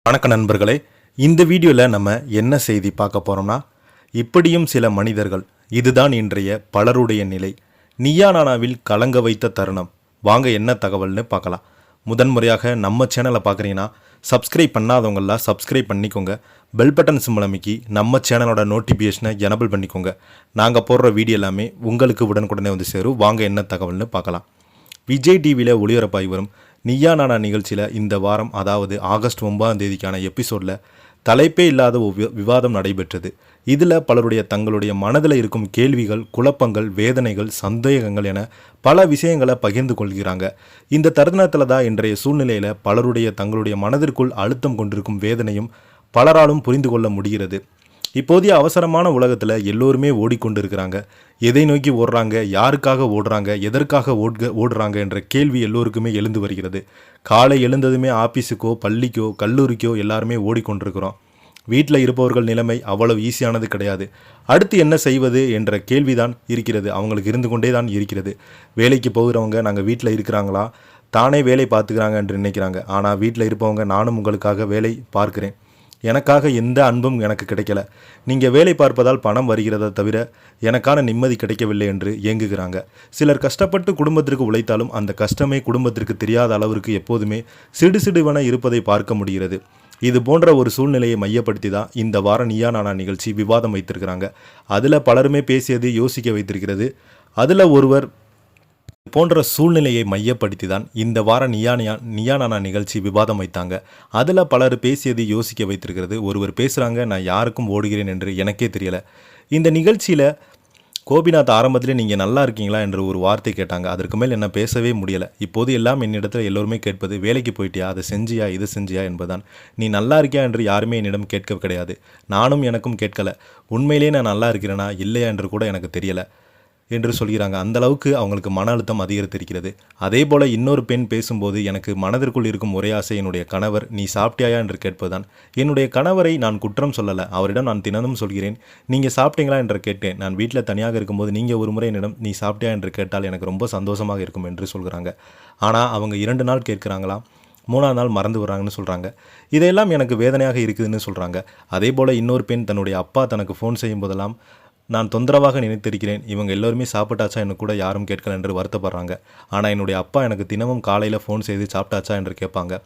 வணக்க நண்பர்களே, இந்த வீடியோவில் நம்ம என்ன செய்தி பார்க்க போகிறோம்னா, இப்படியும் சில மனிதர்கள், இதுதான் இன்றைய பலருடைய நிலை. நீயா நானாவில் கலங்க வைத்த தருணம். வாங்க என்ன தகவல்னு பார்க்கலாம். முதன்முறையாக நம்ம சேனலை பார்க்குறீங்கன்னா சப்ஸ்கிரைப் பண்ணாதவங்களாம் சப்ஸ்கிரைப் பண்ணிக்கோங்க. பெல் பட்டன் சிம்பல் அமைக்கி நம்ம சேனலோட நோட்டிஃபிகேஷனை எனபிள் பண்ணிக்கோங்க. நாங்கள் போடுற வீடியோ எல்லாமே உங்களுக்கு உடனுக்குடனே வந்து சேரும். வாங்க என்ன தகவல்னு பார்க்கலாம். விஜய் டிவியில் ஒளிபரப்பாகி வரும் நீயா நானா நிகழ்ச்சியில் இந்த வாரம், அதாவது ஆகஸ்ட் 9ஆம் தேதிக்கான எபிசோடில் தலைப்பே இல்லாத விவாதம் நடைபெற்றது. இதில் பலருடைய தங்களுடைய மனதில் இருக்கும் கேள்விகள், குழப்பங்கள், வேதனைகள், சந்தேகங்கள் என பல விஷயங்களை பகிர்ந்து கொள்கிறாங்க. இந்த தருணத்தில் தான் இன்றைய சூழ்நிலையில் பலருடைய தங்களுடைய மனதிற்குள் அழுத்தம் கொண்டிருக்கும் வேதனையும் பலராலும் புரிந்து கொள்ள முடிகிறது. இப்போதைய அவசரமான உலகத்தில் எல்லோருமே ஓடிக்கொண்டிருக்கிறாங்க. எதை நோக்கி ஓடுறாங்க, யாருக்காக ஓடுறாங்க, எதற்காக ஓடுறாங்க என்ற கேள்வி எல்லோருக்குமே எழுந்து வருகிறது. காலை எழுந்ததுமே ஆஃபீஸுக்கோ பள்ளிக்கோ கல்லூரிக்கோ எல்லாருமே ஓடிக்கொண்டிருக்கிறோம். வீட்டில் இருப்பவர்கள் நிலைமை அவ்வளவு ஈஸியானது கிடையாது. அடுத்து என்ன செய்வது என்ற கேள்விதான் இருக்கிறது. அவங்களுக்கு இருந்து கொண்டே தான் இருக்கிறது. வேலைக்கு போகிறவங்க நாங்கள் வீட்டில் இருக்கிறாங்களா, தானே வேலை பார்த்துக்கிறாங்க என்று நினைக்கிறாங்க. ஆனால் வீட்டில் இருப்பவங்க நானும் உங்களுக்காக வேலை பார்க்கிறேன், எனக்காக எந்த அன்பும் எனக்கு கிடைக்கல, நீங்கள் வேலை பார்ப்பதால் பணம் வருகிறத தவிர எனக்கான நிம்மதி கிடைக்கவில்லை என்று ஏங்குகிறாங்க. சிலர் கஷ்டப்பட்டு குடும்பத்திற்கு உழைத்தாலும் அந்த கஷ்டமே குடும்பத்திற்கு தெரியாத அளவிற்கு எப்போதுமே சிடுசிடுவென இருப்பதை பார்க்க முடிகிறது. இது போன்ற ஒரு சூழ்நிலையை மையப்படுத்தி தான் இந்த வாரம் நீயா நானா நிகழ்ச்சி விவாதம் வைத்திருக்கிறாங்க. அதில் பலருமே பேசியது யோசிக்க வைத்திருக்கிறது. அதில் ஒருவர் போன்ற சூழ்நிலையை மையப்படுத்தி தான் இந்த வார நீயா நானா நிகழ்ச்சி விவாதம் வைத்தாங்க. அதில் பலர் பேசியது யோசிக்க வைத்திருக்கிறது. ஒருவர் பேசுகிறாங்க, நான் யாருக்கும் ஓடுகிறேன் என்று எனக்கே தெரியலை. இந்த நிகழ்ச்சியில் கோபிநாத் ஆரம்பத்திலே நீங்கள் நல்லா இருக்கீங்களா என்று ஒரு வார்த்தை கேட்டாங்க. அதற்கு மேல் என்ன பேசவே முடியலை. இப்போது எல்லாம் என்னிடத்தில் எல்லோருமே கேட்பது, வேலைக்கு போயிட்டியா, அதை செஞ்சியா, இது செஞ்சியா என்பதுதான். நீ நல்லா இருக்கியா என்று யாருமே என்னிடம் கேட்க கிடையாது. நானும் எனக்கும் கேட்கலை. உண்மையிலே நான் நல்லா இருக்கிறேனா இல்லையா என்று கூட எனக்கு தெரியலை என்று சொல்கிறாங்க. அந்தளவுக்கு அவங்களுக்கு மன அழுத்தம் அதிகரித்திருக்கிறது. அதே போல் இன்னொரு பெண் பேசும்போது, எனக்கு மனதிற்குள் இருக்கும் ஒரே ஆசை என்னுடைய கணவர் நீ சாப்பிட்டியாயா என்று கேட்பதுதான். என்னுடைய கணவரை நான் குற்றம் சொல்லலை. அவரிடம் நான் தினமும் சொல்கிறேன், நீங்கள் சாப்பிட்டீங்களா என்று கேட்டேன். நான் வீட்டில் தனியாக இருக்கும்போது நீங்கள் ஒரு முறை என்னிடம் நீ சாப்பிட்டியா என்று கேட்டால் எனக்கு ரொம்ப சந்தோஷமாக இருக்கும் என்று சொல்கிறாங்க. ஆனால் அவங்க 2 நாள் கேட்குறாங்களாம், 3ஆம் நாள் மறந்து வர்றாங்கன்னு சொல்கிறாங்க. இதையெல்லாம் எனக்கு வேதனையாக இருக்குதுன்னு சொல்கிறாங்க. அதே போல் இன்னொரு பெண் தன்னுடைய அப்பா தனக்கு ஃபோன் செய்யும் போதெல்லாம், நான் தொந்தரவாக நினைத்திருக்கிறேன், இவங்க எல்லோருமே சாப்பிட்டாச்சா என்று கூட யாரும் கேட்கல என்று வருத்தப்படுறாங்க. ஆனால் என்னுடைய அப்பா எனக்கு தினமும் காலையில் ஃபோன் செய்து சாப்பிட்டாச்சா என்று கேட்பாங்க.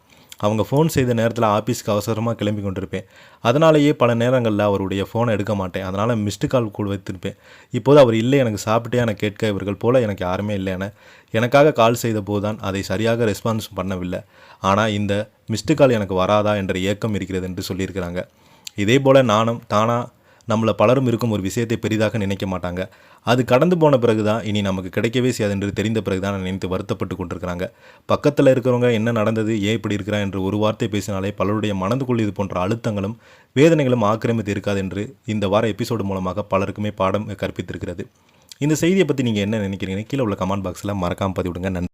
அவங்க ஃபோன் செய்த நேரத்தில் ஆஃபீஸ்க்கு அவசரமாக கிளம்பி கொண்டிருப்பேன். அதனாலேயே பல நேரங்களில் அவருடைய ஃபோனை எடுக்க மாட்டேன். அதனால் மிஸ்டு கால் கூட வைத்திருப்பேன். இப்போது அவர் இல்லை, எனக்கு சாப்பிட்டே என கேட்க இவர்கள் போல் எனக்கு யாருமே இல்லை என எனக்காக கால் செய்த போது தான் அதை சரியாக ரெஸ்பான்ஸ் பண்ணவில்லை. ஆனால் இந்த மிஸ்டு கால் எனக்கு வராதா என்ற ஏக்கம் இருக்கிறது என்று சொல்லியிருக்கிறாங்க. இதே போல் நானும் நம்மளை பலரும் இருக்கும் ஒரு விஷயத்தை பெரிதாக நினைக்க மாட்டாங்க. அது கடந்து போன பிறகு தான் இனி நமக்கு கிடைக்கவே செய்யாது என்று தெரிந்த பிறகு தான் நினைத்து வருத்தப்பட்டு கொண்டிருக்கிறாங்க. பக்கத்தில் இருக்கிறவங்க என்ன நடந்தது, ஏன் இப்படி இருக்கிறா என்று ஒரு வார்த்தை பேசினாலே பலருடைய மனதுக்குள் இது போன்ற அழுத்தங்களும் வேதனைகளும் ஆக்கிரமித்து இருக்காது என்று இந்த வார எபிசோடு மூலமாக பலருக்குமே பாடம் கற்பித்திருக்கிறது. இந்த செய்தியை பற்றி நீங்கள் என்ன நினைக்கிறீங்க? கீழே உள்ள கமெண்ட் பாக்ஸில் மறக்காமல் பதிவிடுங்க. நன்றி.